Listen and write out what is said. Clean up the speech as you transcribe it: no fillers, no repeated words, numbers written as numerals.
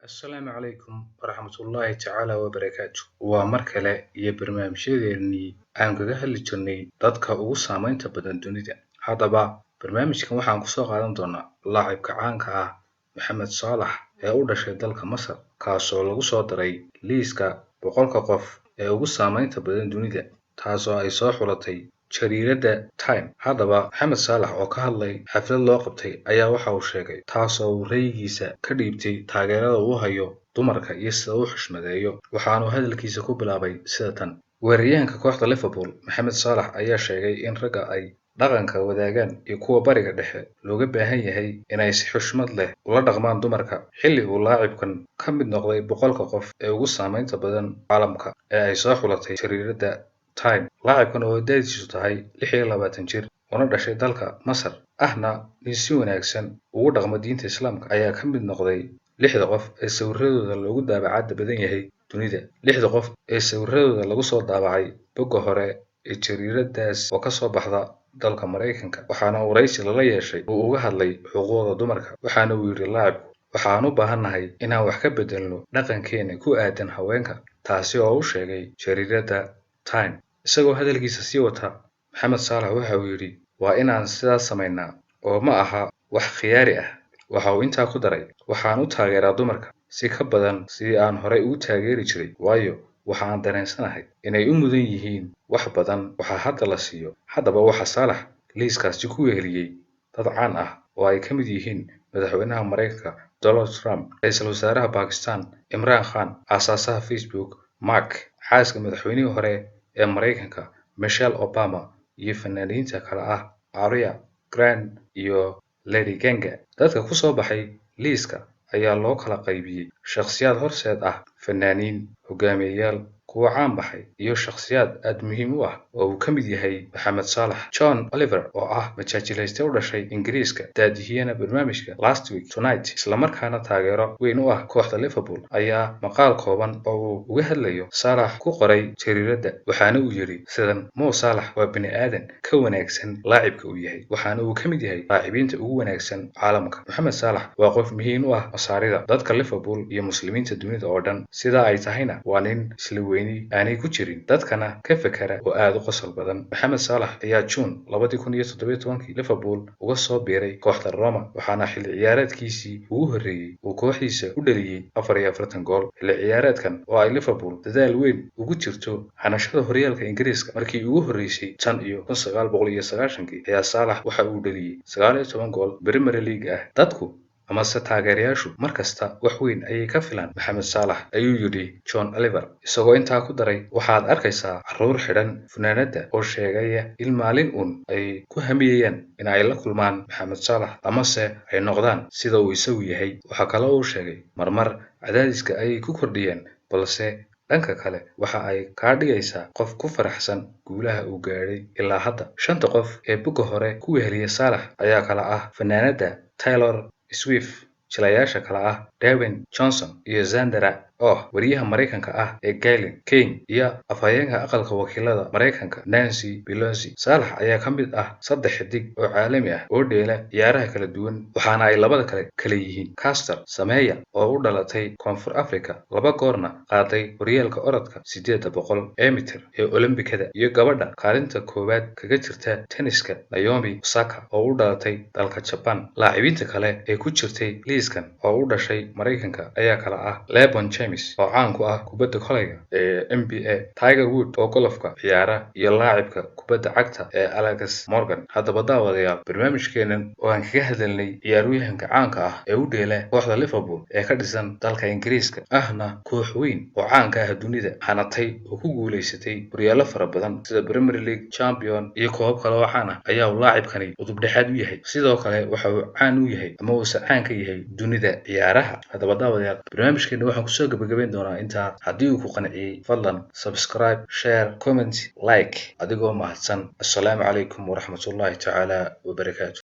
Assalaamu calaykum waraxmatullaahi tacaala wabarakaatu. Waa mar kale iyo barnaamijyadeennii aan kaga hadli jirnay dadka ugu saamaynta badan dunida. Haddaba, barnaamijkan waxaan kusoo qaadan doonaa laacibka caanka ah Mohamed Salax ee u dhashay dalka Masar, kaasoo lagu soo daray liiska 100 qof ee ugu saamaynta badan dunida, taasoo ay soo xulatay jariiradda Time. Haddaba, Mohamed Salax oo ka hadlay xaflad loo qabtay ayaa waxa uu sheegay taasoo uu ra'yigiisa ka dhiibtay taageerada uu hayo dumarka iyo sida uu xushmadeeyo. Waxaanu hadalkiisa ku bilaabay sida tan: weeraryahanka kooxda Liverpool Mohamed Salax ayaa sheegay in ragga ay dhaqanka wadaagaan iyo kuwa bariga dhexe looga baahan yahay inay si xushmad leh ula dhaqmaan dumarka. Xilli uu laacibkan ka mid noqday 100 qof ee ugu saamaynta badan caalamka ee ay soo xulatay jariiradda Time, laacibkan oo da'diisu tahay 26 jir una dhashay dalka Masar ahna nin si wanaagsan ugu dhaqma diinta Islaamka ayaa ka mid noqday 6 qof ee sawirradooda loogu daabacada badan yahay dunida. 6 qof ee sawirradooda lagu soo daabacay bogga hore ee jariiraddaas oo ka soo baxda dalka Mareykanka, waxaana waraysi lala yeeshay uu uga hadlay xuquuqda dumarka. Waxaana uu yidhi laacibku: waxaan u baahannahay inaan wax ka beddelno dhaqankeena ku aadan haweenka, taasi oo uu sheegay jariiradda Time. Isagoo hadalkiisa sii wata, Mohamed Salax waxa uu yidhi: waa inaan sidaas samaynaa oo ma aha wax khiyaari ah. Waxa uu intaa ku daray: waxaan u taageeraa dumarka si ka badan sidii aan horey ugu taageeri jiray, waayo waxaan dareensanahay inay u mudan yihiin wax badan waxa hadda la siiyo. Haddaba, waxa Salax liiskaasi ku weheliyey dad caan ah oo ay ka mid yihiin madaxweynaha Mareykanka Donald Trump, ra'iisul wasaaraha Pakistan Imran Khan, aasaasaha Facebook Mark, xaaska madaxweynihii hore ee Mareykanka Michelle Obama, iyo fanaaniinta kale ah Ariana Grande iyo Lady Gaga. Dadka ku soo baxay liiska ayaa loo kala qaybiyey shakhsiyaad horseed ah, fanaaniin, hogaamiyeyaal, kuwa caan baxay, iyo shakhsiyaad aad muhiim u ah oo uu ka mid yahay Mohamed Salax. John Oliver oo ah majaajilayste u dhashay Ingiriiska, daadihiyana barnaamijka Last Week Tonight, isla markaana taageero weyn u ah kooxda Liverpool, ayaa maqaal kooban oo uu uga hadlayo Salax ku qoray jariiradda. Waxaana uu yidhi sidan: Mo Salax waa bini aadan ka wanaagsan laacibka uu yahay, waxaana uu ka mid yahay laacibiinta ugu wanaagsan caalamka. Mohamed Salax waa qof muhiim u ah masaarida dadka Liverpool iyo muslimiinta dunida oo dhan, sidaa ay tahayna waa nin isla aanay ku jirin, dadkana ka fekera oo aad u qosol badan. Mohamed Salax ayaa June 2017 Liverpool uga soo biiray kooxda Roma, waxaana xilli ciyaareedkiisii ugu horreeyay uu kooxdiisa u dhaliyay 44 gool. Xilli ciyaareedkan oo ay Liverpool dadaal weyn ugu jirto hanashada horyaalka Ingiriiska markii ugu horreysay tan iyo 1990, ayaa Salax waxa uu dhaliyay 19 gool Premier League ah. Dadku amase taageerayaashu markasta wax weyn ayay ka filaan Mohamed Salax, ayuu yidhi John Oliver, isagoo intaa ku daray: waxaad arkaysaa carruur xidhan funaanadda oo sheegaya in maalin uun ay ku hamiyayaan in ay la kulmaan Mohamed Salax amase ay noqdaan sida uu isagu yahay. Waxa kale oo uu sheegay: marmar cadaadiska ayay ku kordhiyaan, balse dhanka kale waxa ay kaa dhigaysaa qof ku faraxsan guulaha uu gaadhay ilaa hadda. 5 qof ee bogga hore ku weheliya Salax ayaa kala ah fanaanadda Taylor Swift, jilayaasha kale ah Dwayne Johnson iyo Zendaya, oo wariyaha Mareykanka ah ee Galen Kane, iyo afhayeenka aqalka wakiilada Mareykanka Nancy Pelosi. Salax ayaa ka mid ah 3 xidig oo caalami ah oo dheela ciyaaraha kala duwan, waxaana ay labada kale yihiin Caster Semenya oo u dhalatay Koonfur Afrika, 2 goorna qaaday horyaalka orodka 800 mitir ee Olombikada, iyo gabadha kaalinta koowaad kaga jirta tenniska Naomi Osaka oo u dhalatay dalka Japan. Laacibiinta kale ee ku jirtay liiskan oo u dhashay Mareykanka ayaa kala ah LeBron James oo caan ku ah kubadda kolayga ee NBA, Tiger Woods oo golofka ciyaara, iyo laacibka kubadda cagta ee Alex Morgan. Haddaba daawadayaal, barnaamijkeenan oo aan kaga hadalnay ciyaaryahanka caanka ah ee u dheela kooxda Liverpool ee ka dhisan dalka Ingiriiska ahna koox weyn oo caanka ah dunida, hanatay oo ku guuleysatay horyaallo fara badan sida Premier League, Champion iyo koobab kale oo caan ah, ayaa uu laacibkani udub dhexaad u yahay. Sidoo kale waxa uu caan u yahay ama uu caan ka yahay dunida ciyaaraha. Haddaba daawadayaal, barnaamijkeena waxaan kusoo gabagabayn doonaa intaa. Haddii uu ku qanciyey, fadlan subscribe, share, comment, like, adigoo mahadsan. Assalaamu calaykum waraxmatullaahi tacaala wabarakaatu.